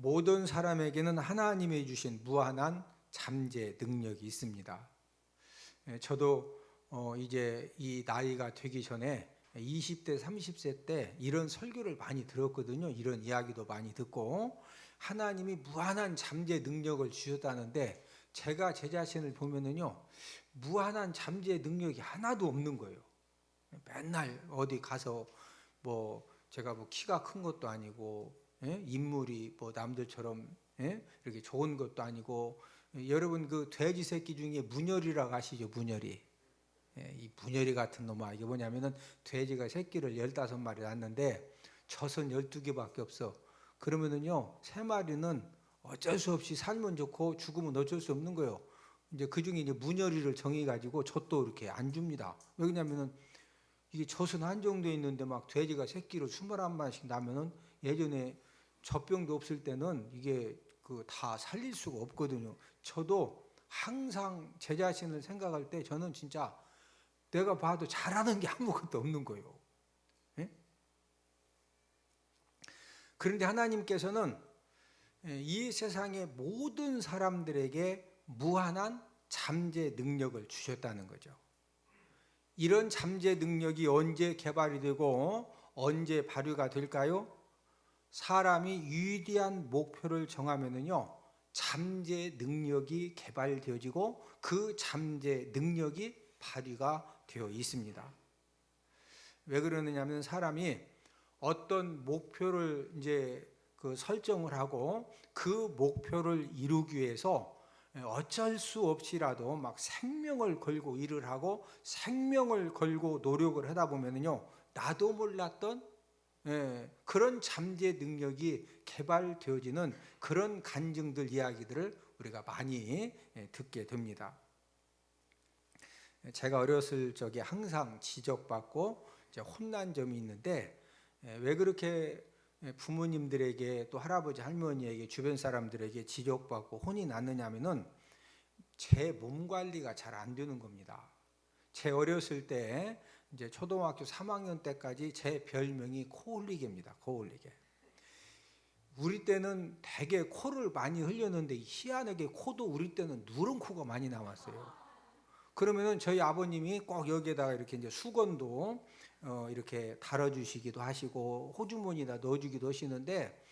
모든 사람에게는 하나님이 주신 무한한 잠재 능력이 있습니다. 저도 이제 이 나이가 되기 전에 20대, 30세 때 이런 설교를 많이 들었거든요. 이런 이야기도 많이 듣고 하나님이 무한한 잠재 능력을 주셨다는데 제가 제 자신을 보면은요, 무한한 잠재 능력이 하나도 없는 거예요. 맨날 어디 가서 제가 키가 큰 것도 아니고, 인물이 남들처럼 이렇게 좋은 것도 아니고, 여러분 그 돼지 새끼 중에 문열이라고 아시죠? 문열이. 이 문열이 같은 놈아, 이게 뭐냐면은 돼지가 새끼를 15마리 낳는데 젖은 12개밖에 없어. 그러면은요, 3마리는 어쩔 수 없이 살면 좋고 죽으면 어쩔 수 없는 거예요. 이제 그 중에 이제 문열이를 정해가지고 젖도 이렇게 안 줍니다. 왜냐면은 이게 젖은 한정돼 있는데 막 돼지가 새끼를 21마리씩 낳으면은, 예전에 젖병도 없을 때는 이게 다 살릴 수가 없거든요. 저도 항상 제 자신을 생각할 때 저는 진짜 내가 봐도 잘하는 게 아무것도 없는 거예요. 예? 그런데 하나님께서는 이 세상의 모든 사람들에게 무한한 잠재 능력을 주셨다는 거죠. 이런 잠재 능력이 언제 개발이 되고 언제 발휘가 될까요? 사람이 위대한 목표를 정하면은요, 잠재 능력이 개발되어지고 그 잠재 능력이 발휘가 되어 있습니다. 왜 그러느냐면 사람이 어떤 목표를 이제 설정을 하고 그 목표를 이루기 위해서 어쩔 수 없이라도 막 생명을 걸고 일을 하고 생명을 걸고 노력을 하다 보면은요, 나도 몰랐던 그런 잠재 능력이 개발되어지는 그런 간증들, 이야기들을 우리가 많이 듣게 됩니다. 제가 어렸을 적에 항상 지적받고 혼난 점이 있는데, 왜 그렇게 부모님들에게 또 할아버지 할머니에게 주변 사람들에게 지적받고 혼이 났느냐면은 제 몸 관리가 잘 안 되는 겁니다. 제 어렸을 때 이제 초등학교 3학년 때까지 제 별명이 코흘리개입니다. 코흘리개. 우리 때는 되게 코를 많이 흘렸는데 희한하게 코도 우리 때는 누런 코가 많이 나왔어요. 그러면은 저희 아버님이 꼭 여기에다가 이렇게 이제 수건도 이렇게 달아주시기도 하시고 호주머니에다 넣어주기도 하시는데,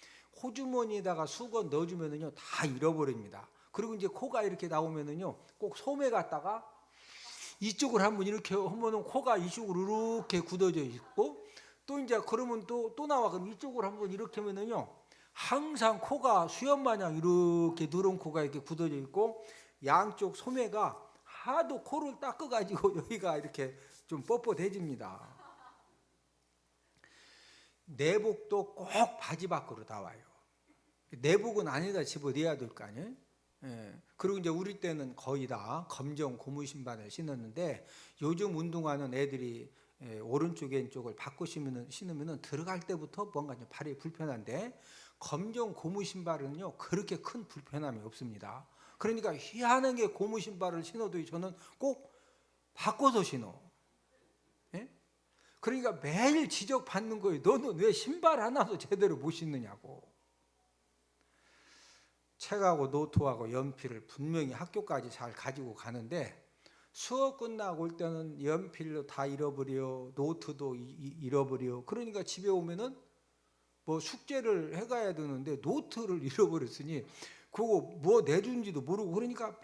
호주머니에다가 수건 넣어주면은요 다 잃어버립니다. 그리고 이제 코가 이렇게 나오면은요 꼭 소매 갖다가 이쪽을 한번 이렇게 하면은 코가 이쪽으로 이렇게 굳어져 있고, 또 이제 그러면 또 나와. 그럼 이쪽으로 한번 이렇게 하면은요 항상 코가 수염 마냥 이렇게 누런 코가 이렇게 굳어져 있고, 양쪽 소매가 하도 코를 닦아가지고 여기가 이렇게 좀 뻣뻣해집니다. 내복도 꼭 바지 밖으로 나와요. 내복은 안에다 집어넣어야 될 거 아니에요? 그리고 이제 우리 때는 거의 다 검정 고무 신발을 신었는데, 요즘 운동하는 애들이 오른쪽 왼쪽을 바꿔 신으면 들어갈 때부터 뭔가 좀 발이 불편한데, 검정 고무 신발은요 그렇게 큰 불편함이 없습니다. 그러니까 희한하게 고무 신발을 신어도 저는 꼭 바꿔서 신어. 그러니까 매일 지적받는 거예요. 너는 왜 신발 하나도 제대로 못 신느냐고. 책하고 노트하고 연필을 분명히 학교까지 잘 가지고 가는데, 수업 끝나고 올 때는 연필로 다 잃어버려, 노트도 잃어버려. 그러니까 집에 오면은 숙제를 해가야 되는데 노트를 잃어버렸으니 그거 내준지도 모르고, 그러니까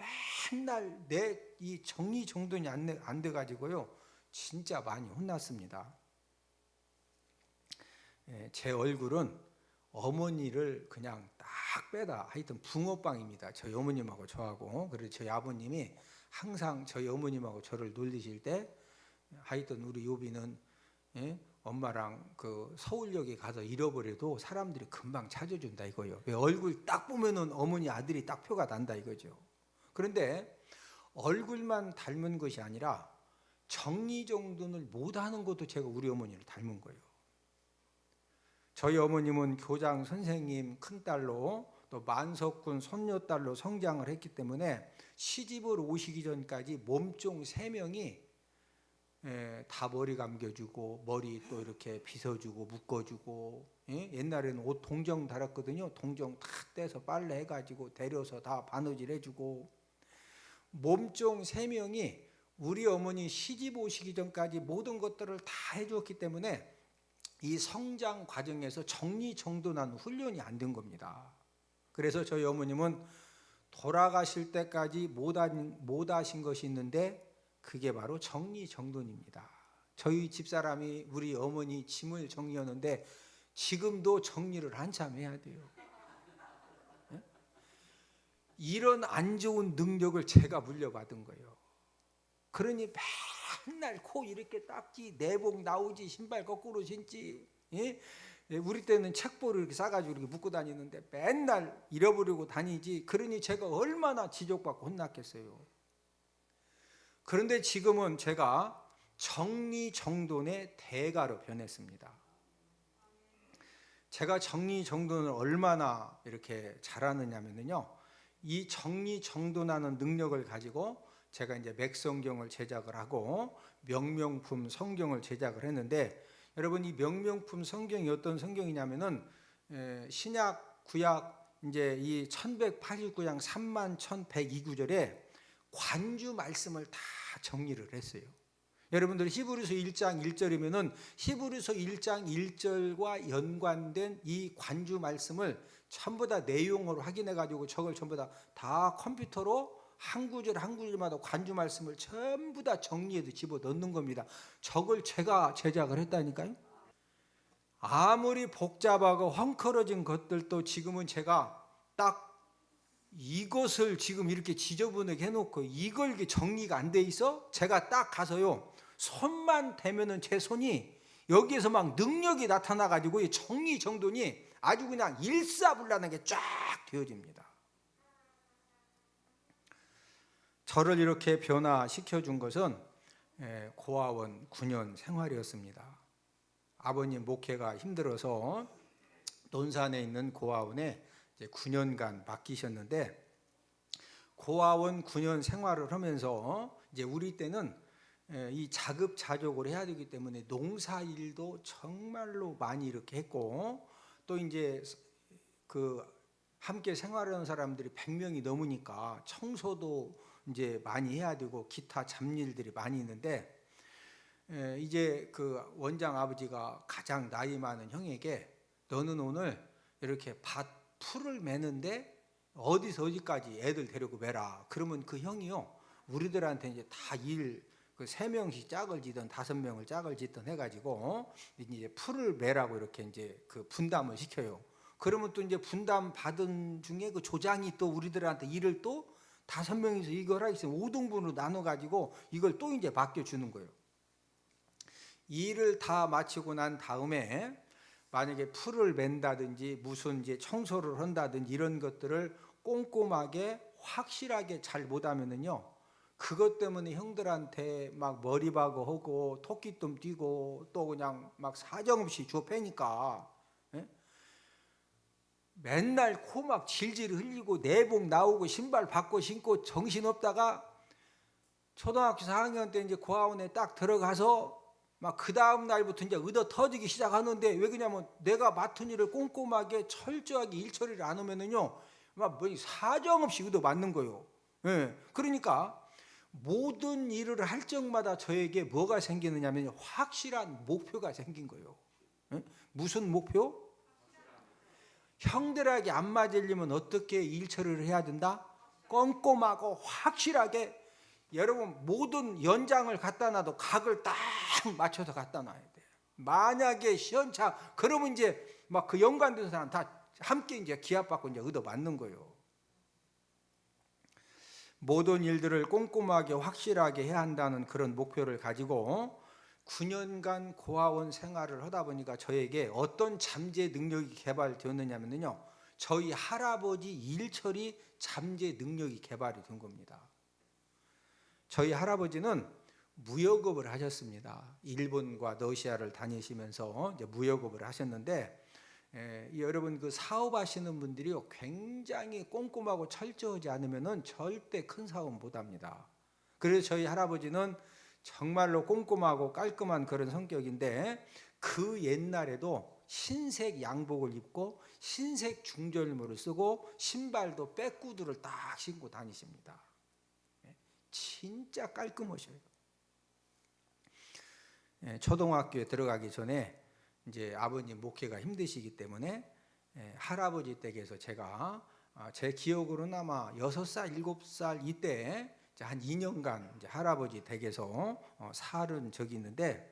맨날 내 이 정리정돈이 안 돼가지고요 진짜 많이 혼났습니다. 제 얼굴은 어머니를 그냥 딱 빼다 하여튼 붕어빵입니다. 저희 어머님하고 저하고. 그래서 저희 아버님이 항상 저희 어머님하고 저를 놀리실 때, 하여튼 우리 요비는 엄마랑 서울역에 가서 잃어버려도 사람들이 금방 찾아준다 이거예요. 왜 얼굴 딱 보면은 어머니 아들이 딱 표가 난다 이거죠. 그런데 얼굴만 닮은 것이 아니라 정리정돈을 못하는 것도 제가 우리 어머니를 닮은 거예요. 저희 어머님은 교장 선생님 큰딸로 또 만석군 손녀딸로 성장을 했기 때문에 시집을 오시기 전까지 몸종 3명이 다 머리 감겨주고 머리 또 이렇게 빗어주고 묶어주고, 옛날에는 옷 동정 달았거든요. 동정 탁 떼서 빨래 해가지고 데려서 다 바느질 해주고, 몸종 3명이 우리 어머니 시집 오시기 전까지 모든 것들을 다 해주었기 때문에 이 성장 과정에서 정리정돈하는 훈련이 안 된 겁니다. 그래서 저희 어머님은 돌아가실 때까지 못 하신 것이 있는데 그게 바로 정리정돈입니다. 저희 집사람이 우리 어머니 짐을 정리하는데 지금도 정리를 한참 해야 돼요. 이런 안 좋은 능력을 제가 물려받은 거예요. 그러니 맨날 코 이렇게 닦지, 내복 나오지, 신발 거꾸로 신지, 우리 때는 책보를 이렇게 싸가지고 이렇게 묶고 다니는데 맨날 잃어버리고 다니지. 그러니 제가 얼마나 지적받고 혼났겠어요. 그런데 지금은 제가 정리정돈의 대가로 변했습니다. 제가 정리정돈을 얼마나 이렇게 잘하느냐면요, 이 정리정돈하는 능력을 가지고 제가 이제 맥성경을 제작을 하고 명명품 성경을 제작을 했는데, 여러분 이 명명품 성경이 어떤 성경이냐면은 신약 구약 이제 이 1189장 31,102구절에 관주 말씀을 다 정리를 했어요. 여러분들 히브리서 1장 1절이면은 히브리서 1장 1절과 연관된 이 관주 말씀을 전부 다 내용으로 확인해 가지고 저걸 전부 다 컴퓨터로 한 구절 한 구절마다 관주 말씀을 전부 다 정리해서 집어넣는 겁니다. 저걸 제가 제작을 했다니까요. 아무리 복잡하고 헝클어진 것들도 지금은 제가 딱 이것을 지금 이렇게 지저분하게 해놓고 이걸 이렇게 정리가 안 돼 있어? 제가 딱 가서요, 손만 대면은 제 손이 여기에서 막 능력이 나타나 가지고 이 정리정돈이 아주 그냥 일사불란하게 쫙 되어집니다. 저를 이렇게 변화시켜 준 것은 고아원 9년 생활이었습니다. 아버님 목회가 힘들어서 논산에 있는 고아원에 이제 9년간 맡기셨는데, 고아원 9년 생활을 하면서 이제 우리 때는 이 자급자족을 해야 되기 때문에 농사일도 정말로 많이 이렇게 했고, 또 이제 그 함께 생활하는 사람들이 100명이 넘으니까 청소도 이제 많이 해야 되고 기타 잡일들이 많이 있는데, 이제 그 원장 아버지가 가장 나이 많은 형에게 너는 오늘 이렇게 밭 풀을 매는데 어디서 어디까지 애들 데리고 매라. 그러면 그 형이요, 우리들한테 이제 다 일, 그 3명씩 짝을 지든 5명을 짝을 짓든 해가지고 이제 풀을 매라고 이렇게 이제 그 분담을 시켜요. 그러면 또 이제 분담 받은 중에 그 조장이 또 우리들한테 일을 또 5명이서 이걸 하겠어요. 5등분으로 나눠가지고 이걸 또 이제 맡겨주는 거예요. 일을 다 마치고 난 다음에 만약에 풀을 맨다든지 무슨 이제 청소를 한다든지 이런 것들을 꼼꼼하게 확실하게 잘 못하면은요, 그것 때문에 형들한테 막 머리박어 하고 토끼똥 뛰고 또 그냥 막 사정없이 줘 패니까 맨날 코 막 질질 흘리고 내복 나오고 신발 벗고 신고 정신없다가 초등학교 4학년 때 이제 고아원에 딱 들어가서 막 그 다음 날부터 이제 얻어 터지기 시작하는데, 왜 그러냐면 내가 맡은 일을 꼼꼼하게 철저하게 일 처리를 안 하면은요, 막 뭐 사정없이 얻어 맞는 거예요. 그러니까 모든 일을 할 적마다 저에게 뭐가 생기느냐면 확실한 목표가 생긴 거예요. 무슨 목표? 형들에게 안 맞으려면 어떻게 일 처리를 해야 된다? 꼼꼼하고 확실하게. 여러분 모든 연장을 갖다 놔도 각을 딱 맞춰서 갖다 놔야 돼요. 만약에 시원차 그러면 이제 막 그 연관된 사람 다 함께 이제 기합받고 이제 얻어 맞는 거예요. 모든 일들을 꼼꼼하게 확실하게 해야 한다는 그런 목표를 가지고 9년간 고아원 생활을 하다 보니까 저에게 어떤 잠재 능력이 개발되었느냐면요, 저희 할아버지 일처리 잠재 능력이 개발이 된 겁니다. 저희 할아버지는 무역업을 하셨습니다. 일본과 러시아를 다니시면서 이제 무역업을 하셨는데, 여러분 그 사업하시는 분들이 굉장히 꼼꼼하고 철저하지 않으면은 절대 큰 사업 못 합니다. 그래서 저희 할아버지는 정말로 꼼꼼하고 깔끔한 그런 성격인데 그 옛날에도 흰색 양복을 입고 흰색 중절모를 쓰고 신발도 빼구두를 딱 신고 다니십니다. 진짜 깔끔하셔요. 초등학교에 들어가기 전에 이제 아버님 목회가 힘드시기 때문에 할아버지 댁에서 제가 제 기억으로는 아마 6살, 7살 이때 한 2년간 이제 할아버지 댁에서 살은 적이 있는데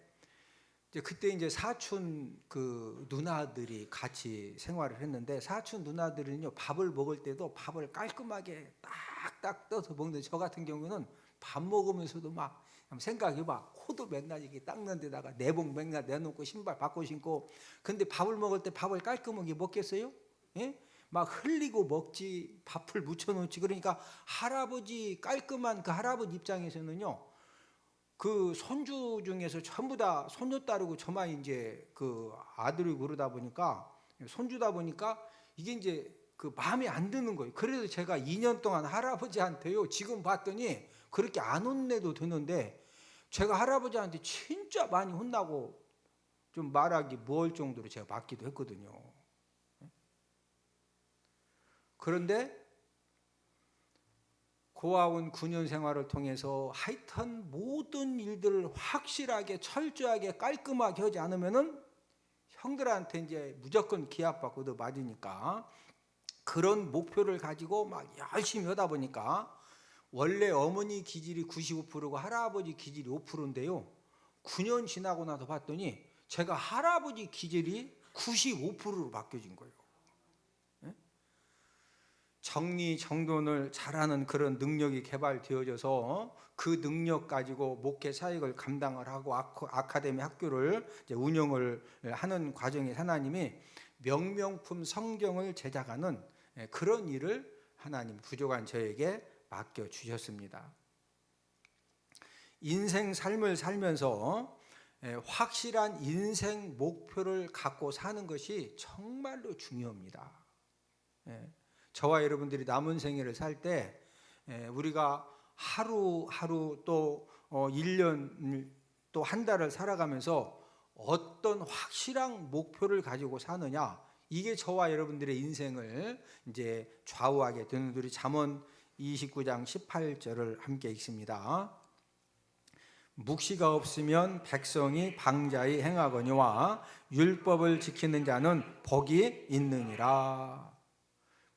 이제 그때 이제 사촌 그 누나들이 같이 생활을 했는데 사촌 누나들은요 밥을 먹을 때도 밥을 깔끔하게 딱딱 떠서 먹는데 저 같은 경우는 밥 먹으면서도 막 생각이 막 코도 맨날 이렇게 닦는 데다가 내복 맨날 내놓고 신발 바꿔 신고 근데 밥을 먹을 때 밥을 깔끔하게 먹겠어요? 예? 막 흘리고 먹지 밥을 묻혀놓지 그러니까 할아버지 깔끔한 그 할아버지 입장에서는요 그 손주 중에서 전부 다 손녀 따르고 저만 이제 그 아들이 그러다 보니까 손주다 보니까 이게 이제 그 마음에 안 드는 거예요. 그래서 제가 2년 동안 할아버지한테요 지금 봤더니 그렇게 안 혼내도 되는데 제가 할아버지한테 진짜 많이 혼나고 좀 말하기 뭐할 정도로 제가 맞기도 했거든요. 그런데 고아원 9년 생활을 통해서 하여튼 모든 일들을 확실하게 철저하게 깔끔하게 하지 않으면은 형들한테 이제 무조건 기합받고 도 맞으니까 그런 목표를 가지고 막 열심히 하다 보니까 원래 어머니 기질이 95%고 할아버지 기질이 5%인데요. 9년 지나고 나서 봤더니 제가 할아버지 기질이 95%로 바뀌어진 거예요. 정리정돈을 잘하는 그런 능력이 개발되어져서 그 능력 가지고 목회 사역을 감당을 하고 아카데미 학교를 이제 운영을 하는 과정에 하나님이 명명품 성경을 제작하는 그런 일을 하나님 부족한 저에게 맡겨주셨습니다. 인생 삶을 살면서 확실한 인생 목표를 갖고 사는 것이 정말로 중요합니다. 저와 여러분들이 남은 생애를 살 때 우리가 하루하루 또 1년 또 한 달을 살아가면서 어떤 확실한 목표를 가지고 사느냐 이게 저와 여러분들의 인생을 이제 좌우하게 되는 우리 잠언 29장 18절을 함께 읽습니다. 묵시가 없으면 백성이 방자히 행하거니와 율법을 지키는 자는 복이 있느니라.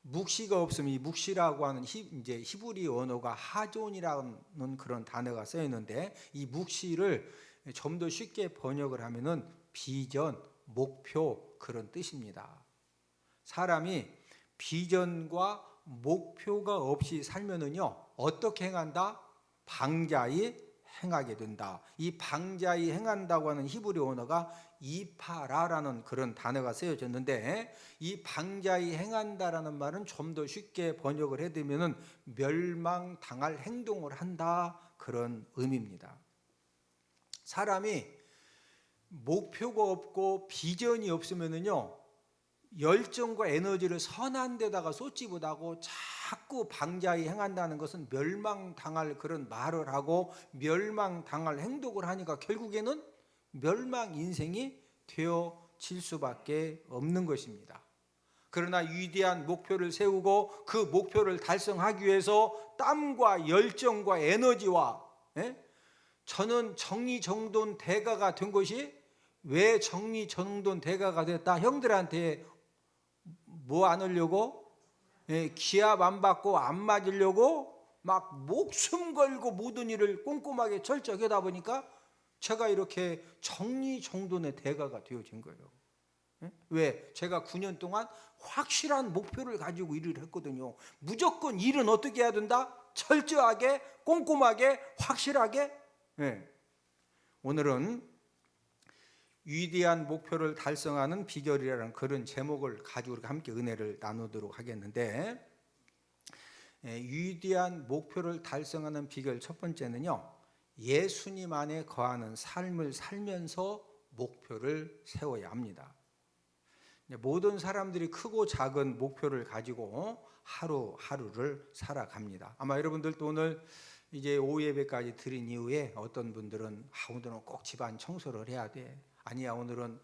묵시가 없으면 이 묵시라고 하는 이제 히브리 언어가 하존이라는 그런 단어가 쓰여 있는데 이 묵시를 좀 더 쉽게 번역을 하면은 비전, 목표 그런 뜻입니다. 사람이 비전과 목표가 없이 살면은요 어떻게 행한다? 방자히 행하게 된다. 이 방자히 행한다고 하는 히브리 언어가 이파라라는 그런 단어가 쓰여졌는데 이 방자히 행한다라는 말은 좀 더 쉽게 번역을 해드리면은 멸망당할 행동을 한다 그런 의미입니다. 사람이 목표가 없고 비전이 없으면은요 열정과 에너지를 선한 데다가 쏟지 못하고 자꾸 방자히 행한다는 것은 멸망당할 그런 말을 하고 멸망당할 행동을 하니까 결국에는 멸망 인생이 되어질 수밖에 없는 것입니다. 그러나 위대한 목표를 세우고 그 목표를 달성하기 위해서 땀과 열정과 에너지와 저는 정리정돈 대가가 된 것이 왜 정리정돈 대가가 됐다? 형들한테 뭐 안 하려고? 기합 안 받고 안 맞으려고 막 목숨 걸고 모든 일을 꼼꼼하게 철저하게 하다 보니까 제가 이렇게 정리정돈의 대가가 되어진 거예요. 왜? 제가 9년 동안 확실한 목표를 가지고 일을 했거든요. 무조건 일은 어떻게 해야 된다? 철저하게, 꼼꼼하게, 확실하게. 오늘은 위대한 목표를 달성하는 비결이라는 그런 제목을 가지고 함께 은혜를 나누도록 하겠는데 위대한 목표를 달성하는 비결 첫 번째는요. 예수님 안에 거하는 삶을 살면서 목표를 세워야 합니다. 모든 사람들이 크고 작은 목표를 가지고 하루하루를 살아갑니다. 아마 여러분들도 오늘 이제 오후 예배까지 드린 이후에 어떤 분들은 오늘은 꼭 집안 청소를 해야 돼. 아니야, 오늘은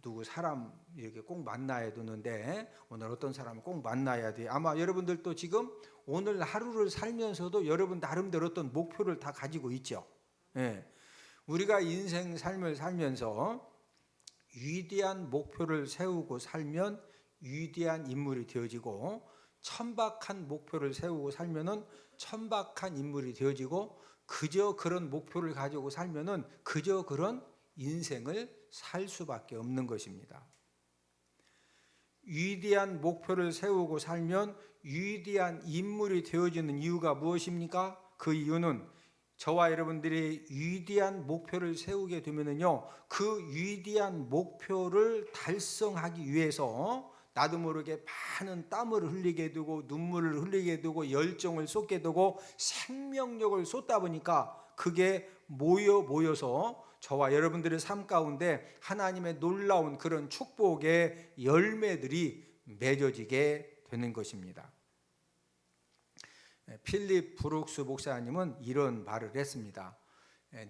누구 사람 이렇게 꼭 만나야 되는데 오늘 어떤 사람을 꼭 만나야 돼. 아마 여러분들도 지금 오늘 하루를 살면서도 여러분 나름대로 어떤 목표를 다 가지고 있죠. 예. 우리가 인생 삶을 살면서 위대한 목표를 세우고 살면 위대한 인물이 되어지고, 천박한 목표를 세우고 살면은 천박한 인물이 되어지고, 그저 그런 목표를 가지고 살면은 그저 그런 인생을 살 수밖에 없는 것입니다. 위대한 목표를 세우고 살면 위대한 인물이 되어지는 이유가 무엇입니까? 그 이유는 저와 여러분들이 위대한 목표를 세우게 되면은요, 그 위대한 목표를 달성하기 위해서 나도 모르게 많은 땀을 흘리게 되고 눈물을 흘리게 되고 열정을 쏟게 되고 생명력을 쏟다 보니까 그게 모여서 저와 여러분들의 삶 가운데 하나님의 놀라운 그런 축복의 열매들이 맺어지게 되는 것입니다. 필립 브룩스 목사님은 이런 말을 했습니다.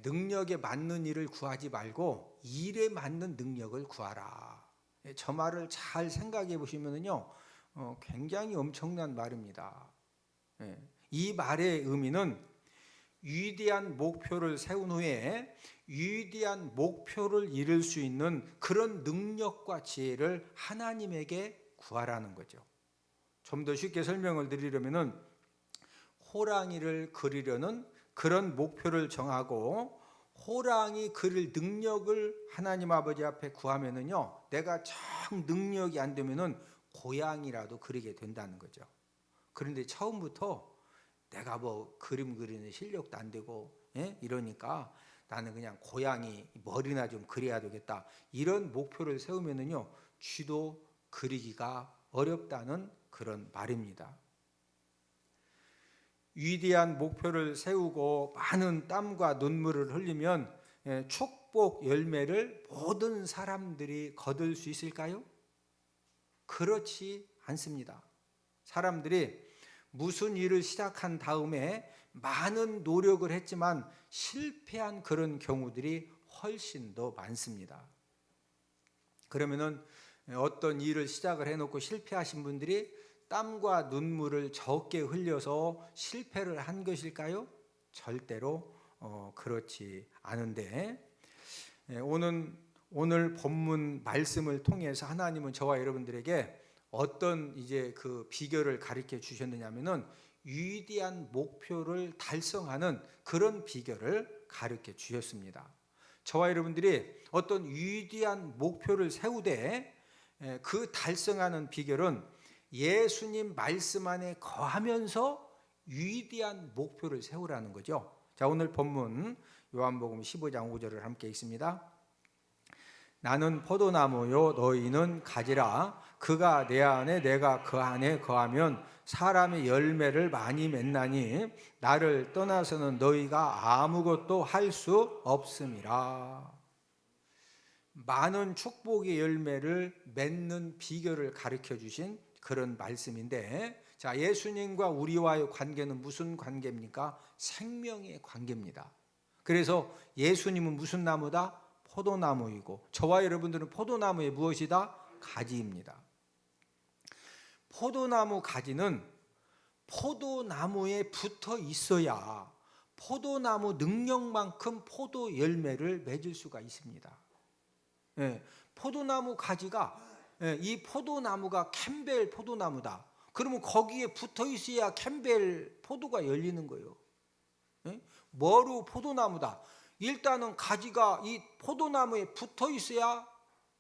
능력에 맞는 일을 구하지 말고 일에 맞는 능력을 구하라. 저 말을 잘 생각해 보시면요, 굉장히 엄청난 말입니다. 이 말의 의미는 위대한 목표를 세운 후에 위대한 목표를 이룰 수 있는 그런 능력과 지혜를 하나님에게 구하라는 거죠. 좀 더 쉽게 설명을 드리려면은 호랑이를 그리려는 그런 목표를 정하고 호랑이 그릴 능력을 하나님 아버지 앞에 구하면은요, 내가 정 능력이 안 되면은 고양이라도 그리게 된다는 거죠. 그런데 처음부터 내가 뭐 그림 그리는 실력도 안 되고 이러니까 나는 그냥 고양이 머리나 좀 그려야 되겠다, 이런 목표를 세우면은요, 쥐도 그리기가 어렵다는 그런 말입니다. 위대한 목표를 세우고 많은 땀과 눈물을 흘리면 축복 열매를 모든 사람들이 거둘 수 있을까요? 그렇지 않습니다. 사람들이 무슨 일을 시작한 다음에 많은 노력을 했지만 실패한 그런 경우들이 훨씬 더 많습니다. 그러면은 어떤 일을 시작을 해놓고 실패하신 분들이 땀과 눈물을 적게 흘려서 실패를 한 것일까요? 절대로 그렇지 않은데, 오늘 본문 말씀을 통해서 하나님은 저와 여러분들에게 어떤 이제 그 비결을 가르쳐 주셨느냐면은 위대한 목표를 달성하는 그런 비결을 가르쳐 주셨습니다. 저와 여러분들이 어떤 위대한 목표를 세우되 그 달성하는 비결은 예수님 말씀 안에 거하면서 위대한 목표를 세우라는 거죠. 자, 오늘 본문 요한복음 15장 5절을 함께 읽습니다. 나는 포도나무요 너희는 가지라. 그가 내 안에 내가 그 안에 거하면 사람의 열매를 많이 맺나니 나를 떠나서는 너희가 아무것도 할 수 없음이라. 많은 축복의 열매를 맺는 비결을 가르쳐 주신 그런 말씀인데, 자, 예수님과 우리와의 관계는 무슨 관계입니까? 생명의 관계입니다. 그래서 예수님은 무슨 나무다? 포도나무이고, 저와 여러분들은 포도나무의 무엇이다? 가지입니다. 포도나무 가지는 포도나무에 붙어 있어야 포도나무 능력만큼 포도 열매를 맺을 수가 있습니다. 포도나무 가지가, 이 포도나무가 캠벨 포도나무다. 그러면 거기에 붙어 있어야 캠벨 포도가 열리는 거예요. 머루 포도나무다. 일단은 가지가 이 포도나무에 붙어 있어야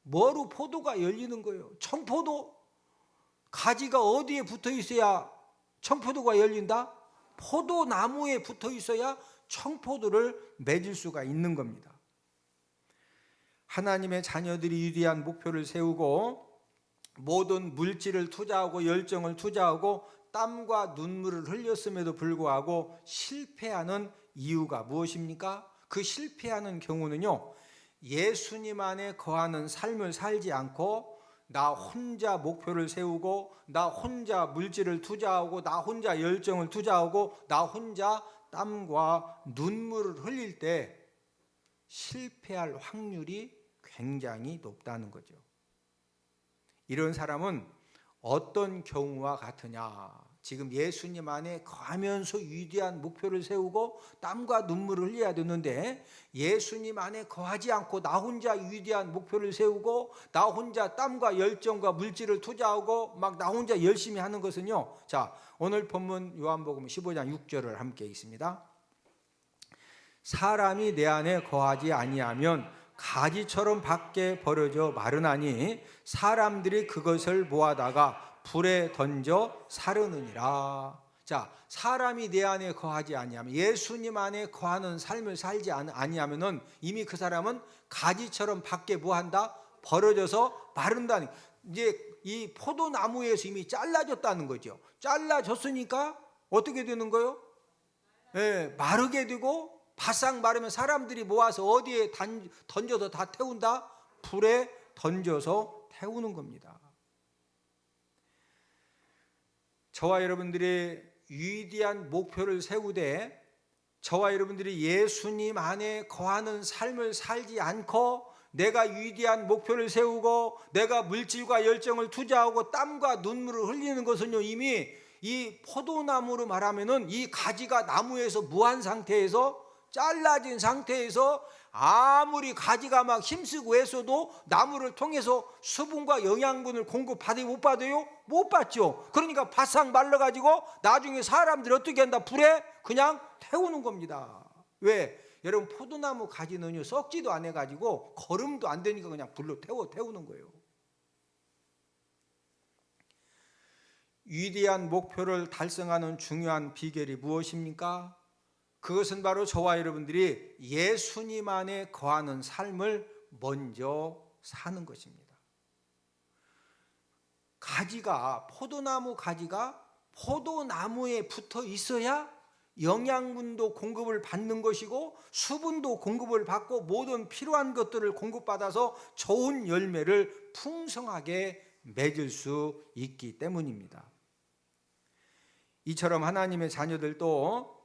머루 포도가 열리는 거예요. 청포도 가지가 어디에 붙어 있어야 청포도가 열린다? 포도나무에 붙어 있어야 청포도를 맺을 수가 있는 겁니다. 하나님의 자녀들이 위대한 목표를 세우고 모든 물질을 투자하고 열정을 투자하고 땀과 눈물을 흘렸음에도 불구하고 실패하는 이유가 무엇입니까? 그 실패하는 경우는요, 예수님 안에 거하는 삶을 살지 않고 나 혼자 목표를 세우고 나 혼자 물질을 투자하고 나 혼자 열정을 투자하고 나 혼자 땀과 눈물을 흘릴 때 실패할 확률이 굉장히 높다는 거죠. 이런 사람은 어떤 경우와 같으냐? 지금 예수님 안에 거하면서 위대한 목표를 세우고 땀과 눈물을 흘려야 되는데 예수님 안에 거하지 않고 나 혼자 위대한 목표를 세우고 나 혼자 땀과 열정과 물질을 투자하고 막 나 혼자 열심히 하는 것은요. 자, 오늘 본문 요한복음 15장 6절을 함께 읽습니다. 사람이 내 안에 거하지 아니하면 가지처럼 밖에 버려져 마르나니 사람들이 그것을 모아다가 불에 던져 사르느니라. 자, 사람이 내 안에 거하지 아니하면, 예수님 안에 거하는 삶을 살지 아니하면은 이미 그 사람은 가지처럼 밖에 뭐한다? 벌어져서 마른다니. 이제 이 포도나무에서 이미 잘라졌다는 거죠. 잘라졌으니까 어떻게 되는 거예요? 마르게 되고, 바싹 마르면 사람들이 모아서 어디에 던져서 다 태운다? 불에 던져서 태우는 겁니다. 저와 여러분들이 위대한 목표를 세우되 저와 여러분들이 예수님 안에 거하는 삶을 살지 않고 내가 위대한 목표를 세우고 내가 물질과 열정을 투자하고 땀과 눈물을 흘리는 것은요, 이미 이 포도나무로 말하면은 이 가지가 나무에서 무한 상태에서 잘라진 상태에서 아무리 가지가 막 힘쓰고 했어도 나무를 통해서 수분과 영양분을 공급받아요? 못 받아요? 못 받죠. 그러니까 바싹 말라가지고 나중에 사람들이 어떻게 한다? 불에 그냥 태우는 겁니다. 왜? 여러분, 포도나무 가지는요 썩지도 안 해가지고 거름도 안 되니까 그냥 불로 태우는 거예요. 위대한 목표를 달성하는 중요한 비결이 무엇입니까? 그것은 바로 저와 여러분들이 예수님 안에 거하는 삶을 먼저 사는 것입니다. 가지가, 포도나무 가지가 포도나무에 붙어 있어야 영양분도 공급을 받는 것이고 수분도 공급을 받고 모든 필요한 것들을 공급받아서 좋은 열매를 풍성하게 맺을 수 있기 때문입니다. 이처럼 하나님의 자녀들도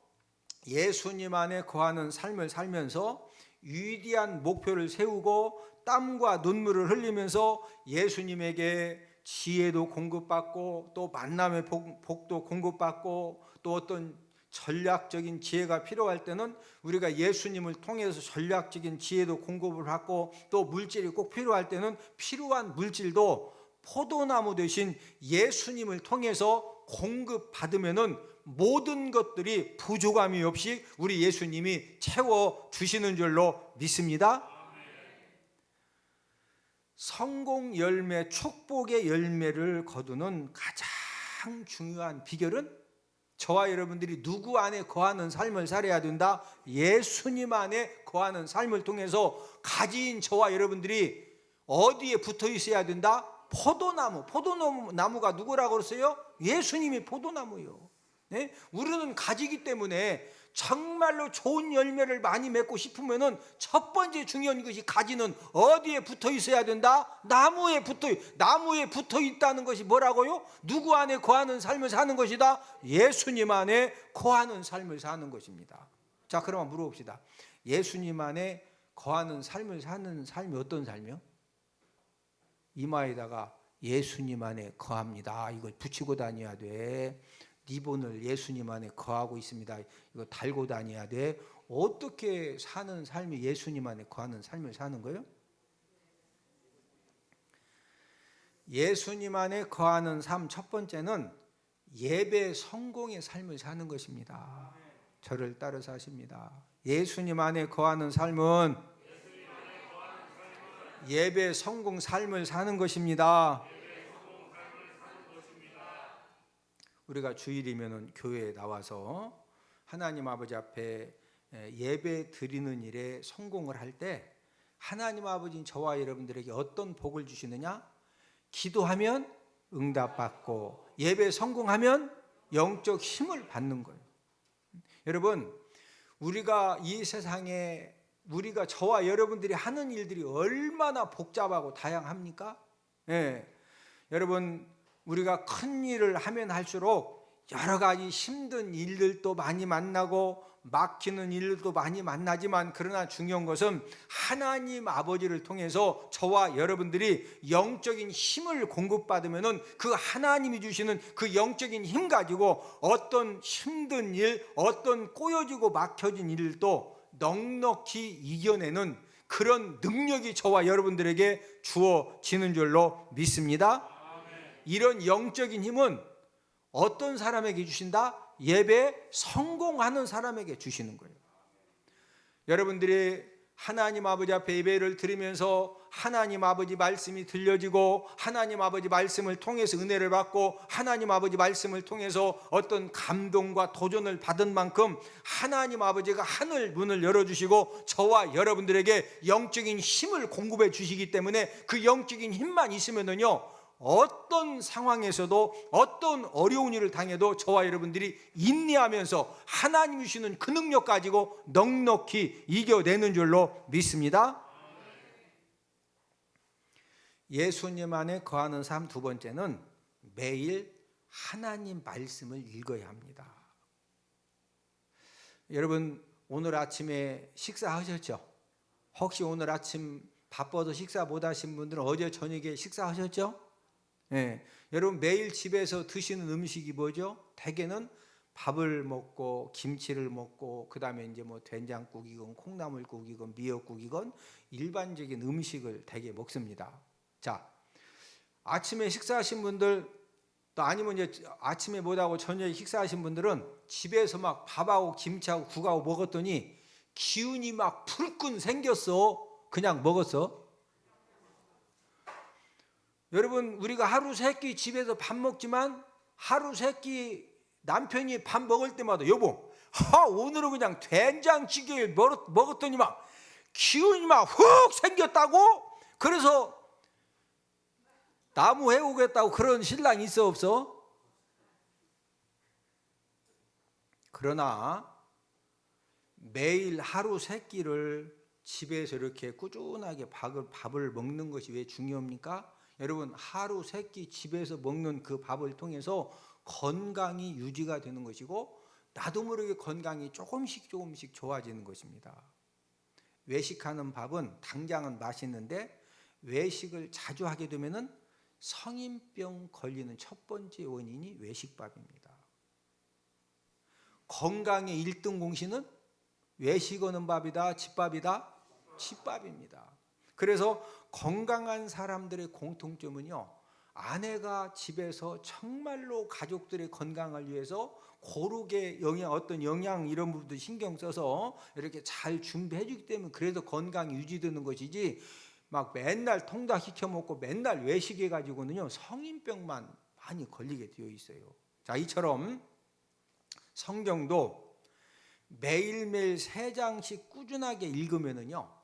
예수님 안에 거하는 삶을 살면서 위대한 목표를 세우고 땀과 눈물을 흘리면서 예수님에게 지혜도 공급받고 또 만남의 복도 공급받고 또 어떤 전략적인 지혜가 필요할 때는 우리가 예수님을 통해서 전략적인 지혜도 공급을 받고 또 물질이 꼭 필요할 때는 필요한 물질도 포도나무 대신 예수님을 통해서 공급받으면은 모든 것들이 부족함이 없이 우리 예수님이 채워주시는 줄로 믿습니다. 성공 열매, 축복의 열매를 거두는 가장 중요한 비결은 저와 여러분들이 누구 안에 거하는 삶을 살아야 된다? 예수님 안에 거하는 삶을 통해서 가지인 저와 여러분들이 어디에 붙어 있어야 된다? 포도나무가 누구라고 그랬어요? 예수님이 포도나무요. 네? 우리는 가지기 때문에 정말로 좋은 열매를 많이 맺고 싶으면은 첫 번째 중요한 것이 가지는 어디에 붙어 있어야 된다? 나무에 붙어 있다는 것이 뭐라고요? 누구 안에 거하는 삶을 사는 것이다? 예수님 안에 거하는 삶을 사는 것입니다. 자, 그러면 물어봅시다. 예수님 안에 거하는 삶을 사는 삶이 어떤 삶이요? 이마에다가 예수님 안에 거합니다. 이걸 붙이고 다녀야 돼. 리본을 예수님 안에 거하고 있습니다. 이거 달고 다녀야 돼. 어떻게 사는 삶이 예수님 안에 거하는 삶을 사는 거예요? 예수님 안에 거하는 삶 첫 번째는 예배 성공의 삶을 사는 것입니다. 저를 따라서 하십니다. 예수님 안에 거하는 삶은 예배 성공 삶을 사는 것입니다. 우리가 주일이면 교회에 나와서 하나님 아버지 앞에 예배 드리는 일에 성공을 할 때 하나님 아버지는 저와 여러분들에게 어떤 복을 주시느냐? 기도하면 응답받고 예배 성공하면 영적 힘을 받는 거예요. 여러분, 우리가 이 세상에 우리가 저와 여러분들이 하는 일들이 얼마나 복잡하고 다양합니까? 여러분, 우리가 큰 일을 하면 할수록 여러 가지 힘든 일들도 많이 만나고 막히는 일도 많이 만나지만 그러나 중요한 것은 하나님 아버지를 통해서 저와 여러분들이 영적인 힘을 공급받으면은 그 하나님이 주시는 그 영적인 힘 가지고 어떤 힘든 일, 어떤 꼬여지고 막혀진 일도 넉넉히 이겨내는 그런 능력이 저와 여러분들에게 주어지는 줄로 믿습니다. 이런 영적인 힘은 어떤 사람에게 주신다? 예배 성공하는 사람에게 주시는 거예요. 여러분들이 하나님 아버지 앞에 예배를 드리면서 하나님 아버지 말씀이 들려지고 하나님 아버지 말씀을 통해서 은혜를 받고 하나님 아버지 말씀을 통해서 어떤 감동과 도전을 받은 만큼 하나님 아버지가 하늘 문을 열어주시고 저와 여러분들에게 영적인 힘을 공급해 주시기 때문에 그 영적인 힘만 있으면은요, 어떤 상황에서도 어떤 어려운 일을 당해도 저와 여러분들이 인내하면서 하나님이 주시는 그 능력 가지고 넉넉히 이겨내는 줄로 믿습니다. 예수님 안에 거하는 삶 두 번째는 매일 하나님 말씀을 읽어야 합니다. 여러분 오늘 아침에 식사하셨죠? 혹시 오늘 아침 바빠서 식사 못 하신 분들은 어제 저녁에 식사하셨죠? 네. 여러분 매일 집에서 드시는 음식이 뭐죠? 대개는 밥을 먹고 김치를 먹고 그 다음에 이제 뭐 된장국이건 콩나물국이건 미역국이건 일반적인 음식을 대개 먹습니다. 자, 아침에 식사하신 분들 또 아니면 이제 아침에 못하고 저녁에 식사하신 분들은 집에서 막 밥하고 김치하고 국하고 먹었더니 기운이 막 불끈 생겼어. 그냥 먹었어. 여러분 우리가 하루 세 끼 집에서 밥 먹지만 하루 세 끼 남편이 밥 먹을 때마다 여보 오늘은 그냥 된장찌개를 먹었더니 막 기운이 막 훅 생겼다고. 그래서 나무 해오겠다고 그런 신랑이 있어 없어? 그러나 매일 하루 세 끼를 집에서 이렇게 꾸준하게 밥을 먹는 것이 왜 중요합니까? 여러분 하루 세 끼 집에서 먹는 그 밥을 통해서 건강이 유지가 되는 것이고 나도 모르게 건강이 조금씩 좋아지는 것입니다. 외식하는 밥은 당장은 맛있는데 외식을 자주 하게 되면은 성인병 걸리는 첫 번째 원인이 외식밥입니다. 건강의 1등 공신은 외식 오는 밥이다, 집밥이다? 집밥입니다. 그래서 건강한 사람들의 공통점은요, 아내가 집에서 정말로 가족들의 건강을 위해서 고르게 어떤 영양 이런 부분도 신경 써서 이렇게 잘 준비해 주기 때문에 그래서 건강이 유지되는 것이지 막 맨날 통닭 시켜 먹고 맨날 외식해 가지고는요 성인병만 많이 걸리게 되어 있어요. 자, 이처럼 성경도 매일매일 3장씩 꾸준하게 읽으면은요,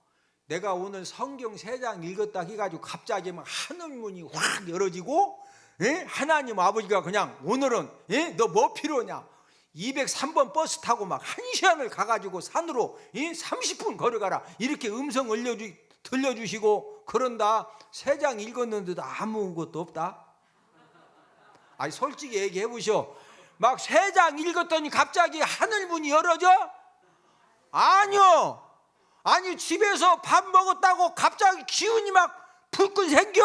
내가 오늘 성경 3장 읽었다 해가지고 갑자기 막 하늘문이 확 열어지고 하나님 아버지가 그냥 오늘은 너 뭐 필요냐 203번 버스 타고 막 1시간을 가가지고 산으로 30분 걸어가라 이렇게 음성 들려주시고 그런다. 3장 읽었는데도 아무것도 없다. 아니 솔직히 얘기해 보시오. 막 3장 읽었더니 갑자기 하늘문이 열어져? 아니요. 아니 집에서 밥 먹었다고 갑자기 기운이 막 불끈 생겨?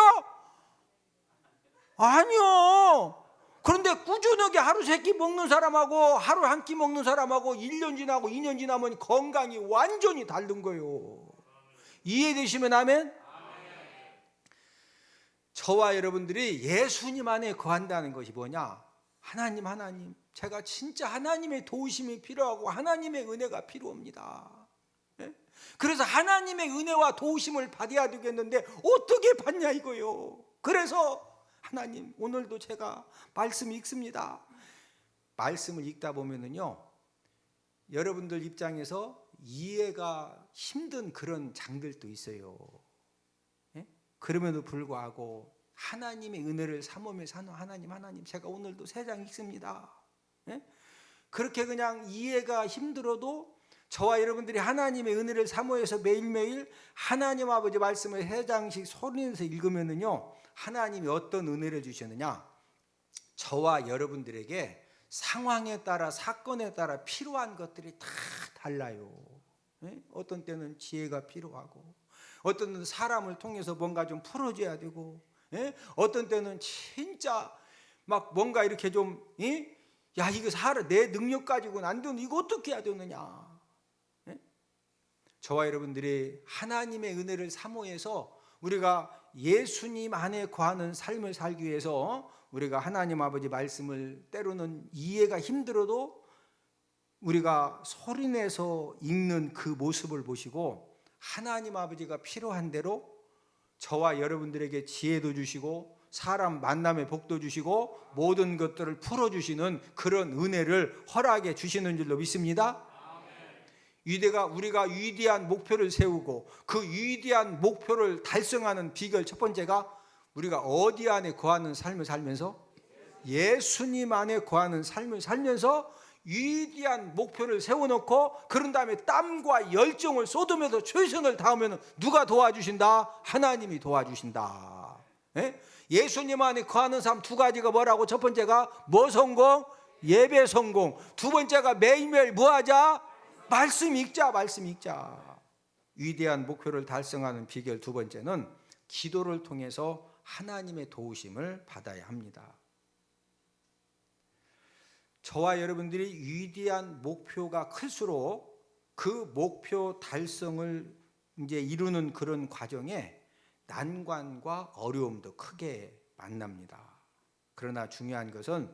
아니요. 그런데 꾸준하게 하루 3끼 먹는 사람하고 하루 1끼 먹는 사람하고 1년 지나고 2년 지나면 건강이 완전히 다른 거예요. 이해되시면 아멘? 저와 여러분들이 예수님 안에 거한다는 것이 뭐냐? 하나님 제가 진짜 하나님의 도우심이 필요하고 하나님의 은혜가 필요합니다. 그래서 하나님의 은혜와 도우심을 받아야 되겠는데 어떻게 받냐 이거요. 그래서 하나님 오늘도 제가 말씀 읽습니다. 말씀을 읽다 보면은요 여러분들 입장에서 이해가 힘든 그런 장들도 있어요. 그럼에도 불구하고 하나님의 은혜를 삼으며 사는 하나님 제가 오늘도 3장 읽습니다. 그렇게 그냥 이해가 힘들어도 저와 여러분들이 하나님의 은혜를 사모해서 매일매일 하나님 아버지 말씀을 3장씩 소리내서 읽으면은요 하나님이 어떤 은혜를 주시느냐, 저와 여러분들에게 상황에 따라 사건에 따라 필요한 것들이 다 달라요. 어떤 때는 지혜가 필요하고, 어떤 때는 사람을 통해서 뭔가 좀 풀어줘야 되고, 어떤 때는 진짜 막 뭔가 이렇게 좀, 야, 이거 내 능력 가지고는 안 되는, 이거 어떻게 해야 되느냐. 저와 여러분들이 하나님의 은혜를 사모해서 우리가 예수님 안에 거하는 삶을 살기 위해서 우리가 하나님 아버지 말씀을 때로는 이해가 힘들어도 우리가 소리내서 읽는 그 모습을 보시고 하나님 아버지가 필요한 대로 저와 여러분들에게 지혜도 주시고 사람 만남의 복도 주시고 모든 것들을 풀어주시는 그런 은혜를 허락해 주시는 줄로 믿습니다. 우리가 위대한 목표를 세우고 그 위대한 목표를 달성하는 비결 첫 번째가 우리가 어디 안에 거하는 삶을 살면서 예수님 안에 거하는 삶을 살면서 위대한 목표를 세워놓고 그런 다음에 땀과 열정을 쏟으면서 최선을 다하면 누가 도와주신다? 하나님이 도와주신다. 예수님 안에 거하는 삶 두 가지가 뭐라고? 첫 번째가 뭐 성공? 예배 성공. 두 번째가 매일매일 뭐 하자? 말씀 읽자. 위대한 목표를 달성하는 비결 두 번째는 기도를 통해서 하나님의 도우심을 받아야 합니다. 저와 여러분들이 위대한 목표가 클수록 그 목표 달성을 이제 이루는 그런 과정에 난관과 어려움도 크게 만납니다. 그러나 중요한 것은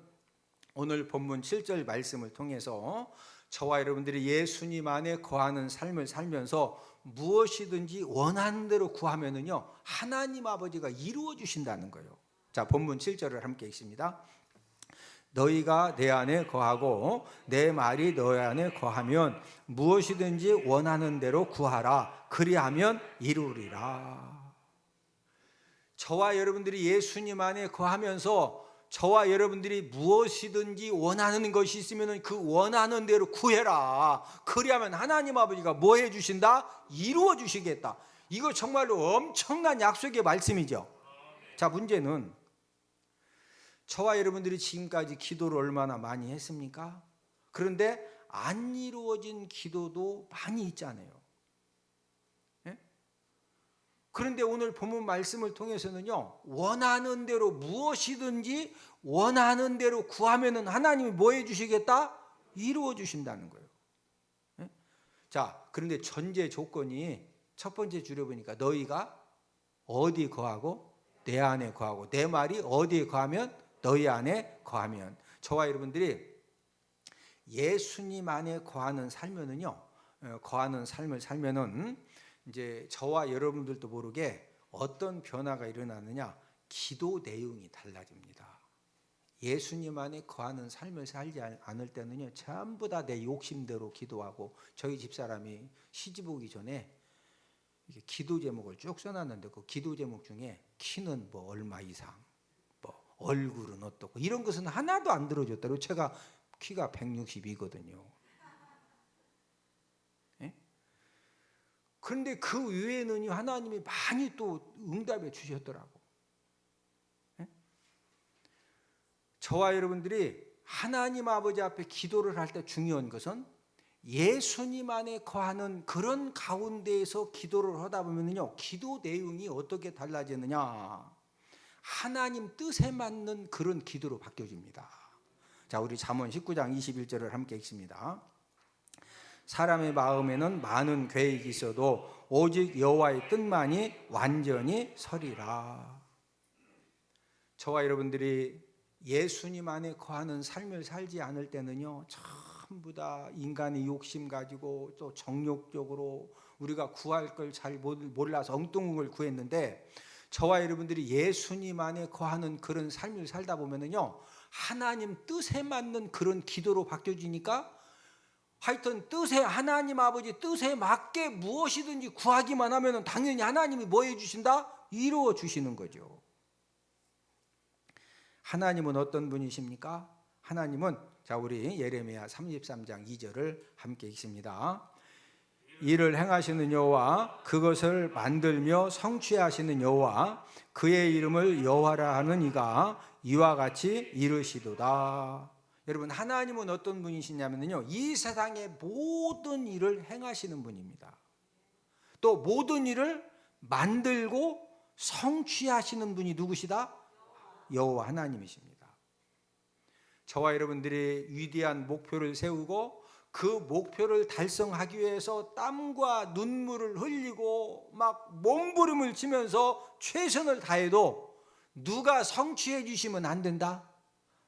오늘 본문 7절 말씀을 통해서 저와 여러분들이 예수님 안에 거하는 삶을 살면서 무엇이든지 원하는 대로 구하면은요 하나님 아버지가 이루어 주신다는 거예요. 자, 본문 7절을 함께 읽습니다. 너희가 내 안에 거하고 내 말이 너희 안에 거하면 무엇이든지 원하는 대로 구하라. 그리하면 이루리라. 저와 여러분들이 예수님 안에 거하면서 저와 여러분들이 무엇이든지 원하는 것이 있으면 그 원하는 대로 구해라. 그리하면 하나님 아버지가 뭐 해주신다? 이루어 주시겠다. 이거 정말로 엄청난 약속의 말씀이죠. 자, 문제는 저와 여러분들이 지금까지 기도를 얼마나 많이 했습니까? 그런데 안 이루어진 기도도 많이 있잖아요. 그런데 오늘 본문 말씀을 통해서는요 원하는 대로 무엇이든지 원하는 대로 구하면은 하나님이 뭐 해주시겠다? 이루어 주신다는 거예요. 자, 그런데 전제 조건이 첫 번째 줄여보니까 너희가 어디 거하고 내 안에 거하고 내 말이 어디에 거하면 너희 안에 거하면. 저와 여러분들이 예수님 안에 거하는 삶을 살면은 이제 저와 여러분들도 모르게 어떤 변화가 일어나느냐? 기도 내용이 달라집니다. 예수님 안에 거하는 삶을 살지 않을 때는요 전부 다 내 욕심대로 기도하고, 저희 집사람이 시집 오기 전에 기도 제목을 쭉 써놨는데 그 기도 제목 중에 키는 뭐 얼마 이상, 뭐 얼굴은 어떻고 이런 것은 하나도 안 들어줬더라고요. 제가 키가 162거든요. 그런데 그 외에는 하나님이 많이 또 응답해 주셨더라고. 저와 여러분들이 하나님 아버지 앞에 기도를 할 때 중요한 것은 예수님 안에 거하는 그런 가운데에서 기도를 하다 보면요 기도 내용이 어떻게 달라지느냐? 하나님 뜻에 맞는 그런 기도로 바뀌어집니다. 자, 우리 잠언 19장 21절을 함께 읽습니다. 사람의 마음에는 많은 계획이 있어도 오직 여호와의 뜻만이 완전히 서리라. 저와 여러분들이 예수님 안에 거하는 삶을 살지 않을 때는요 전부 다 인간의 욕심 가지고 또 정욕적으로 우리가 구할 걸 잘 몰라서 엉뚱한 걸 구했는데, 저와 여러분들이 예수님 안에 거하는 그런 삶을 살다 보면은요 하나님 뜻에 맞는 그런 기도로 바뀌어지니까 하여튼 하나님 아버지 뜻에 맞게 무엇이든지 구하기만 하면 당연히 하나님이 뭐 해주신다? 이루어 주시는 거죠. 하나님은 어떤 분이십니까? 하나님은, 자, 우리 예레미야 33장 2절을 함께 읽습니다. 이를 행하시는 여호와, 그것을 만들며 성취하시는 여호와, 그의 이름을 여호와라 하는 이가 이와 같이 이르시도다. 여러분, 하나님은 어떤 분이시냐면요, 이 세상의 모든 일을 행하시는 분입니다. 또 모든 일을 만들고 성취하시는 분이 누구시다? 여호와 하나님이십니다. 저와 여러분들이 위대한 목표를 세우고 그 목표를 달성하기 위해서 땀과 눈물을 흘리고 막 몸부림을 치면서 최선을 다해도 누가 성취해 주시면 안 된다?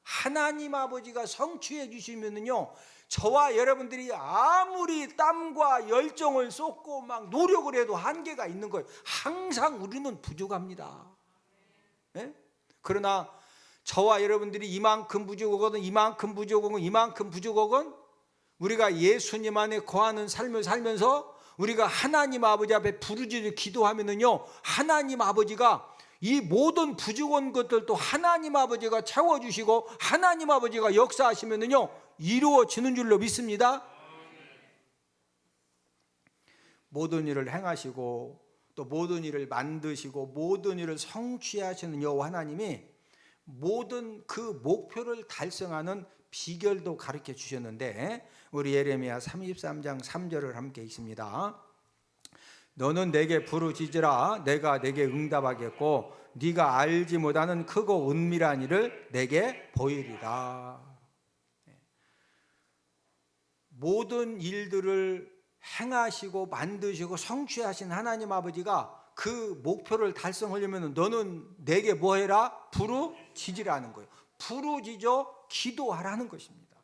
하나님 아버지가 성취해 주시면은요, 저와 여러분들이 아무리 땀과 열정을 쏟고 막 노력을 해도 한계가 있는 거예요. 항상 우리는 부족합니다. 네? 그러나 저와 여러분들이 이만큼 부족하거든, 이만큼 부족하고 이만큼 부족하건 우리가 예수님 안에 거하는 삶을 살면서 우리가 하나님 아버지 앞에 부르짖어 기도하면은요, 하나님 아버지가 이 모든 부족한 것들도 하나님 아버지가 채워주시고 하나님 아버지가 역사하시면은요, 이루어지는 줄로 믿습니다. 모든 일을 행하시고 또 모든 일을 만드시고 모든 일을 성취하시는 여호와 하나님이 모든 그 목표를 달성하는 비결도 가르쳐 주셨는데, 우리 예레미야 33장 3절을 함께 읽습니다. 너는 내게 부르짖으라. 내가 내게 응답하겠고 네가 알지 못하는 크고 은밀한 일을 내게 보이리라. 모든 일들을 행하시고 만드시고 성취하신 하나님 아버지가 그 목표를 달성하려면 너는 내게 뭐해라? 부르짖으라는 거예요. 부르짖어 기도하라는 것입니다.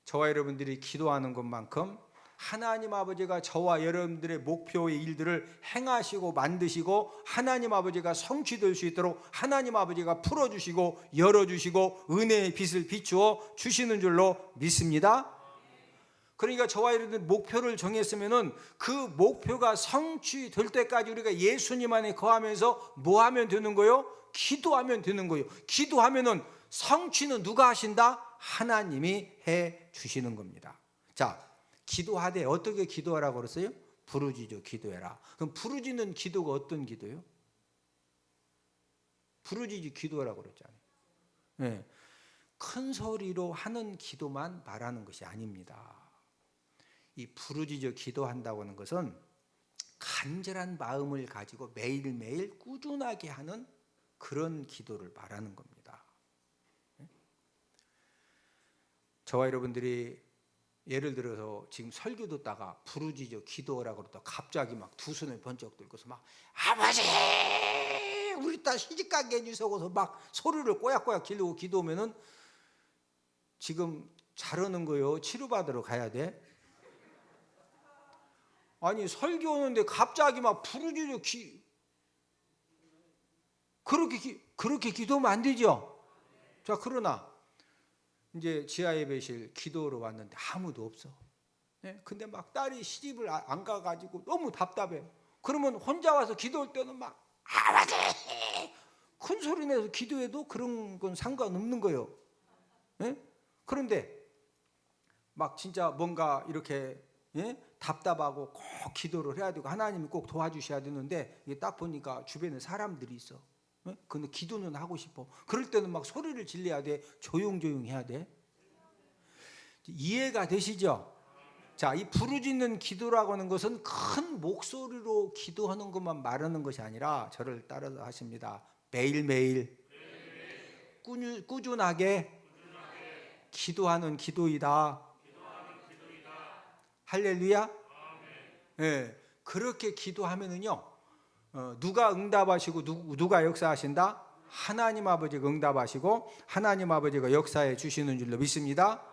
저와 여러분들이 기도하는 것만큼 하나님 아버지가 저와 여러분들의 목표의 일들을 행하시고 만드시고 하나님 아버지가 성취될 수 있도록 하나님 아버지가 풀어주시고 열어주시고 은혜의 빛을 비추어 주시는 줄로 믿습니다. 그러니까 저와 여러분들 목표를 정했으면은 그 목표가 성취될 때까지 우리가 예수님 안에 거하면서 뭐 하면 되는 거예요? 기도하면 되는 거예요. 기도하면은 성취는 누가 하신다? 하나님이 해 주시는 겁니다. 자, 기도하되 어떻게 기도하라고 그랬어요? 부르짖어 기도해라. 그럼 부르짖는 기도가 어떤 기도예요? 부르짖어 기도하라고 그랬잖아요. 네. 큰 소리로 하는 기도만 말하는 것이 아닙니다. 이 부르짖어 기도한다고 하는 것은 간절한 마음을 가지고 매일매일 꾸준하게 하는 그런 기도를 말하는 겁니다. 저와 여러분들이 예를 들어서 지금 설교 듣다가 부르짖어 기도하라고 그러다 갑자기 막 두 손을 번쩍 들고서 막 아버지 우리 딸 시집가게 해주소서 막 소리를 꼬약꼬약 지르고 기도하면은 지금 자르는 거요, 치료받으러 가야 돼? 아니 설교 오는데 갑자기 막 부르짖어 그렇게 기도하면 안 되죠. 자, 그러나 이제 지하 예배실 기도로 왔는데 아무도 없어. 네? 근데 막 딸이 시집을 안 가가지고 너무 답답해. 그러면 혼자 와서 기도할 때는 막 아버지 큰 소리 내서 기도해도 그런 건 상관없는 거예요. 네? 그런데 막 진짜 뭔가 이렇게 답답하고 꼭 기도를 해야 되고 하나님이 꼭 도와주셔야 되는데 이게 딱 보니까 주변에 사람들이 있어. 근데 기도는 하고 싶어. 그럴 때는 막 소리를 질러야 돼. 조용조용 해야 돼. 이해가 되시죠? 자, 이 부르짖는 기도라고 하는 것은 큰 목소리로 기도하는 것만 말하는 것이 아니라 저를 따라서 하십니다. 매일매일 꾸준하게 기도하는 기도이다. 할렐루야. 네, 그렇게 기도하면은요, 누가 응답하시고 누가 역사하신다? 하나님 아버지가 응답하시고 하나님 아버지가 역사해 주시는 줄로 믿습니다.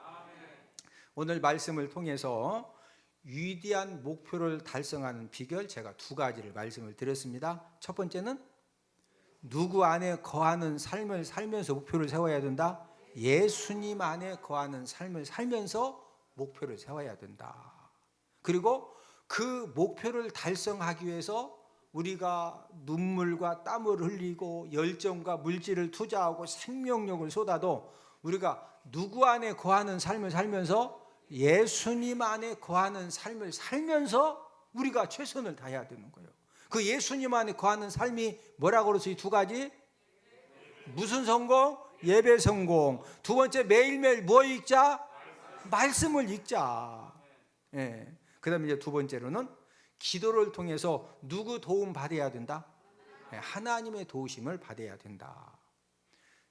오늘 말씀을 통해서 위대한 목표를 달성하는 비결 제가 두 가지를 말씀을 드렸습니다. 첫 번째는 누구 안에 거하는 삶을 살면서 목표를 세워야 된다? 예수님 안에 거하는 삶을 살면서 목표를 세워야 된다. 그리고 그 목표를 달성하기 위해서 우리가 눈물과 땀을 흘리고 열정과 물질을 투자하고 생명력을 쏟아도 우리가 누구 안에 거하는 삶을 살면서 예수님 안에 거하는 삶을 살면서 우리가 최선을 다해야 되는 거예요. 그 예수님 안에 거하는 삶이 뭐라고 그랬어요? 두 가지? 무슨 성공? 예배 성공. 두 번째, 매일매일 뭐 읽자? 말씀을 읽자. 예. 그다음에 이제 두 번째로는 기도를 통해서 누구 도움 받아야 된다? 하나님의 도우심을 받아야 된다.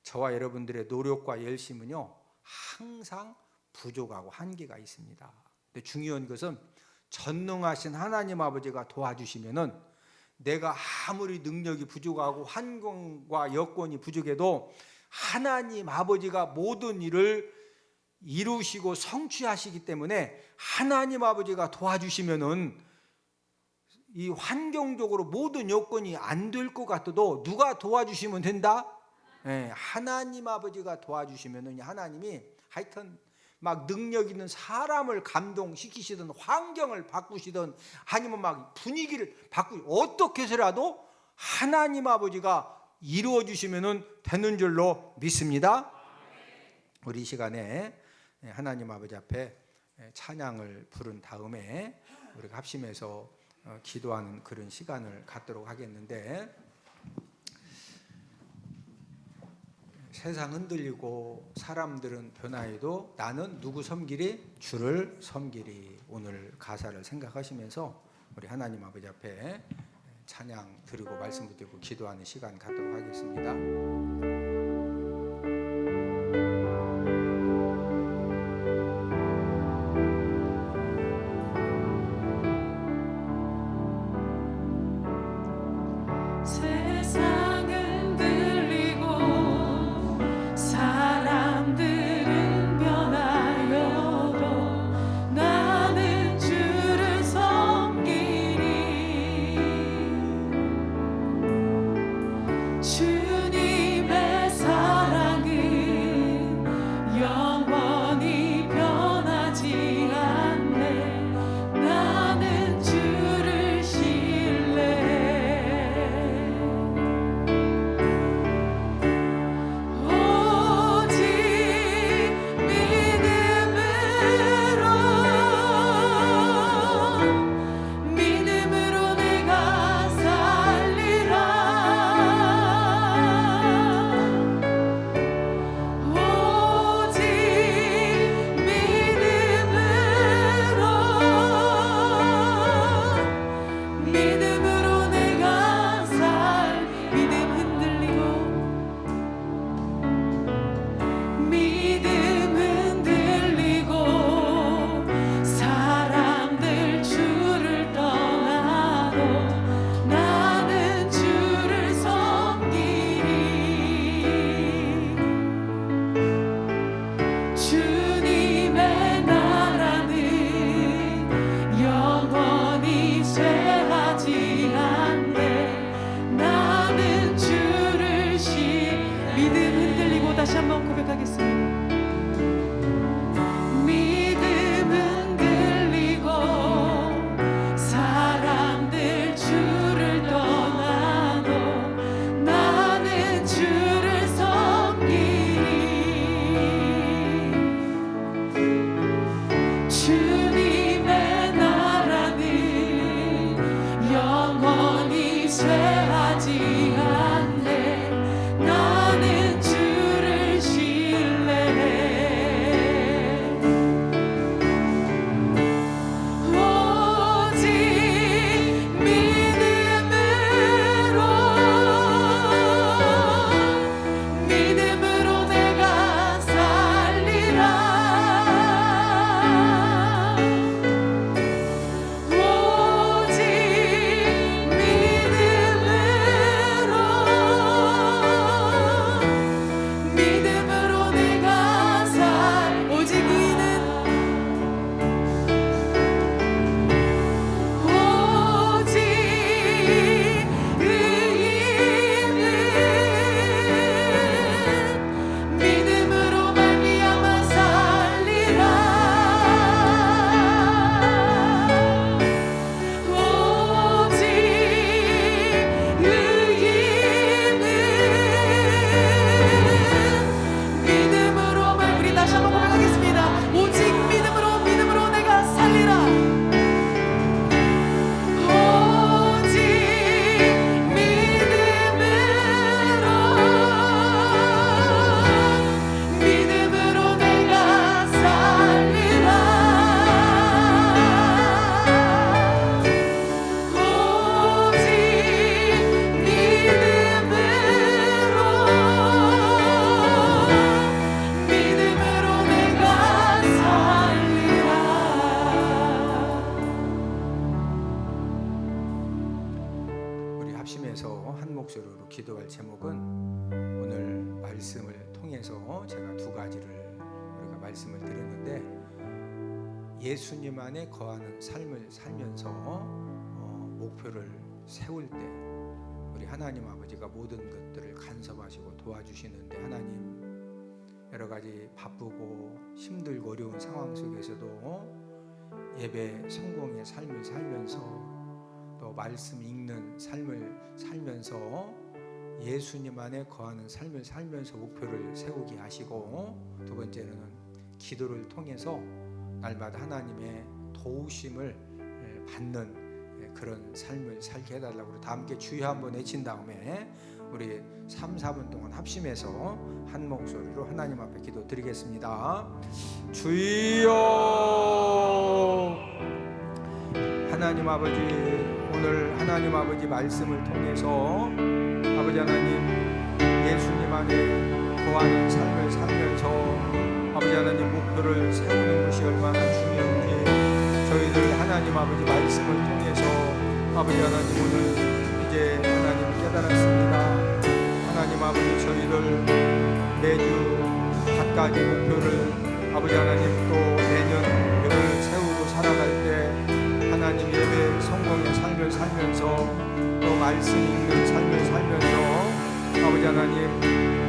저와 여러분들의 노력과 열심은요, 항상 부족하고 한계가 있습니다. 근데 중요한 것은 전능하신 하나님 아버지가 도와주시면은 내가 아무리 능력이 부족하고 환경과 여건이 부족해도 하나님 아버지가 모든 일을 이루시고 성취하시기 때문에 하나님 아버지가 도와주시면은 이 환경적으로 모든 여건이 안 될 것 같아도 누가 도와주시면 된다? 하나님 아버지가 도와주시면은 하나님이 하여튼 막 능력 있는 사람을 감동시키시든 환경을 바꾸시든 아니면 막 분위기를 어떻게 해서라도 하나님 아버지가 이루어 주시면은 되는 줄로 믿습니다. 우리 시간에 하나님 아버지 앞에 찬양을 부른 다음에 우리가 합심해서 기도하는 그런 시간을 갖도록 하겠는데, 세상 흔들리고 사람들은 변화해도 나는 누구 섬기리? 주를 섬기리. 오늘 가사를 생각하시면서 우리 하나님 아버지 앞에 찬양 드리고 말씀 드리고 기도하는 시간 갖도록 하겠습니다. 쇠하지 않네. 나는 주를 신뢰 통해서 제가 두 가지를 우리가 말씀을 드렸는데, 예수님 안에 거하는 삶을 살면서 목표를 세울 때 우리 하나님 아버지가 모든 것들을 간섭하시고 도와주시는데, 하나님 여러 가지 바쁘고 힘들고 어려운 상황 속에서도 예배 성공의 삶을 살면서 또 말씀 읽는 삶을 살면서 예수님 안에 거하는 삶을 살면서 목표를 세우게 하시고, 두 번째는 기도를 통해서 날마다 하나님의 도우심을 받는 그런 삶을 살게 해달라고 다 함께 주여 한번 외친 다음에 우리 3, 4분 동안 합심해서 한 목소리로 하나님 앞에 기도 드리겠습니다. 주여. 하나님 아버지, 오늘 하나님 아버지 말씀을 통해서 아버지 하나님 예수님 안에 거하는 삶을 살면서 아버지 하나님 목표를 세우는 것이 얼마나 중요한지 저희들 하나님 아버지 말씀을 통해서 아버지 하나님 오늘 이제 하나님 깨달았습니다. 하나님 아버지 저희들 매주 각가지 목표를 아버지 하나님 또 내년 목표를 세우고 살아갈 때 하나님 예배 성공의 삶을 살면서 또 말씀 읽는 삶을 살면서 아버지 하나님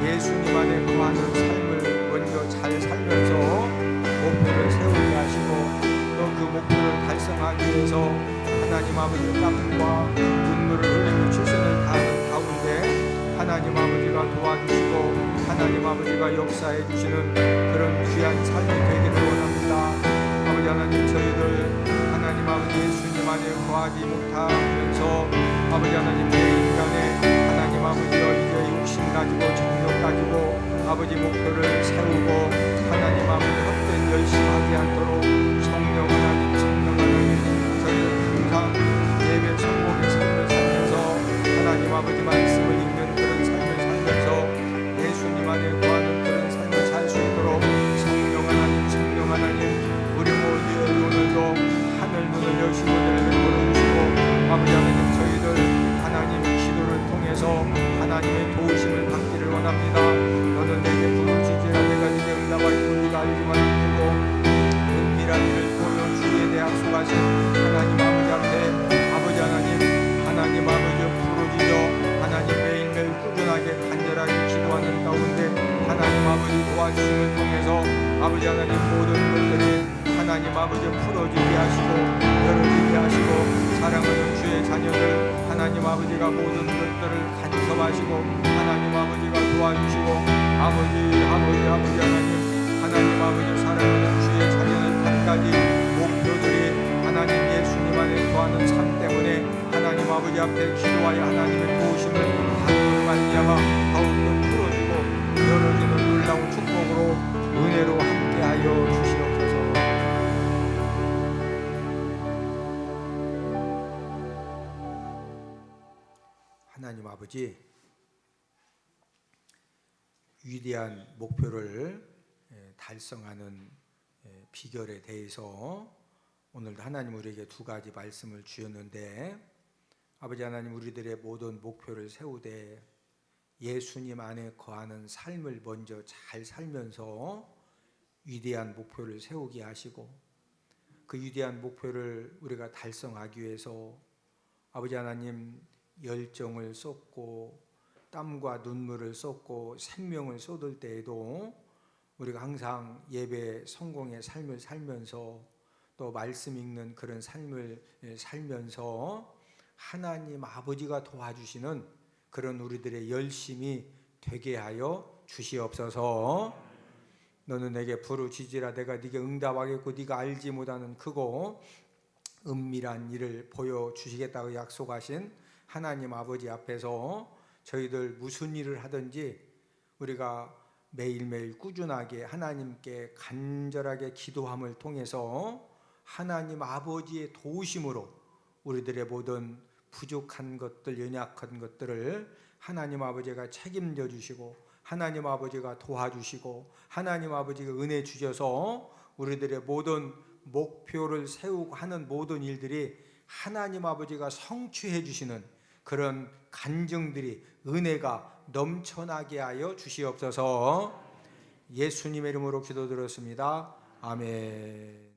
예수님 안에 거하는 삶을 먼저 잘 살면서 목표를 세우게 하시고 또 그 목표를 달성하기 위해서 하나님 아버지의 땀과 눈물을 흘리며 최선을 다하는 가운데 하나님 아버지가 도와주시고 하나님 아버지가 역사해 주시는 그런 귀한 삶이 되기를 원합니다. 아버지 하나님 저희들 하나님 아버지 예수님 안에 거하지 못하면서 아버지 하나님 내 인간에 하나님 아버지여 이제 욕심 가지고 정욕 가지고 아버지 목표를 세우고 하나님 아버지 헛된 열심하지 않도록 성령 하나님 저희들 항상 예배 성공의 삶을 살면서 하나님 아버지 말씀을 읽는 그런 삶을 살면서 예수님 안에 거하는 그런 삶을 살 수 있도록 성령 하나님 우리 모두의 오늘도 하늘 문을 여시고 은혜를 베풀어 주시고 아버지 하나님 저희들 하나님 기도를 통해서 하나님의 도우심을 받기를 원합니다. 너는 내게 부르짖으라 내가 네게 응답하리고 네가 알기만 해주고 은밀한 일을 보여 주에 대해 약속하신 하나님 아버지 앞에 아버지 하나님 아버지 부르짖어 하나님 매일매일 꾸준하게 간절하게 기도하는 가운데 하나님 아버지 도와주심을 통해서 아버지 하나님 모든 것들이 하나님 아버지 풀어지게 하시고 열어지게 하시고 사랑하는 주의 자녀들 하나님 아버지가 모든 것들을 간섭하시고 하나님 아버지가 도와주시고 아버지 하나님 아버지 사랑하는 주의 자녀들 각가지 목표들이 하나님 예수님 안에 거하는 삶 때문에 하나님 아버지 앞에 기도하여 하나님의 도우심을 받음으로 말미암아 더욱더 풀어지고 열어지는 놀라운 축복으로 은혜로 함께하여 주시옵소서. 하나님 아버지 위대한 목표를 달성하는 비결에 대해서 오늘도 하나님 우리에게 두 가지 말씀을 주셨는데 아버지 하나님 우리들의 모든 목표를 세우되 예수님 안에 거하는 삶을 먼저 잘 살면서 위대한 목표를 세우게 하시고 그 위대한 목표를 우리가 달성하기 위해서 아버지 하나님 열정을 쏟고 땀과 눈물을 쏟고 생명을 쏟을 때에도 우리가 항상 예배 성공의 삶을 살면서 또 말씀 읽는 그런 삶을 살면서 하나님 아버지가 도와주시는 그런 우리들의 열심이 되게 하여 주시옵소서. 너는 내게 부르짖으라 내가 네게 응답하겠고 네가 알지 못하는 크고 은밀한 일을 보여주시겠다고 약속하신 하나님 아버지 앞에서 저희들 무슨 일을 하든지 우리가 매일매일 꾸준하게 하나님께 간절하게 기도함을 통해서 하나님 아버지의 도우심으로 우리들의 모든 부족한 것들, 연약한 것들을 하나님 아버지가 책임져 주시고 하나님 아버지가 도와주시고 하나님 아버지가 은혜 주셔서 우리들의 모든 목표를 세우고 하는 모든 일들이 하나님 아버지가 성취해 주시는 그런 간증들이 은혜가 넘쳐나게 하여 주시옵소서. 예수님의 이름으로 기도드렸습니다. 아멘.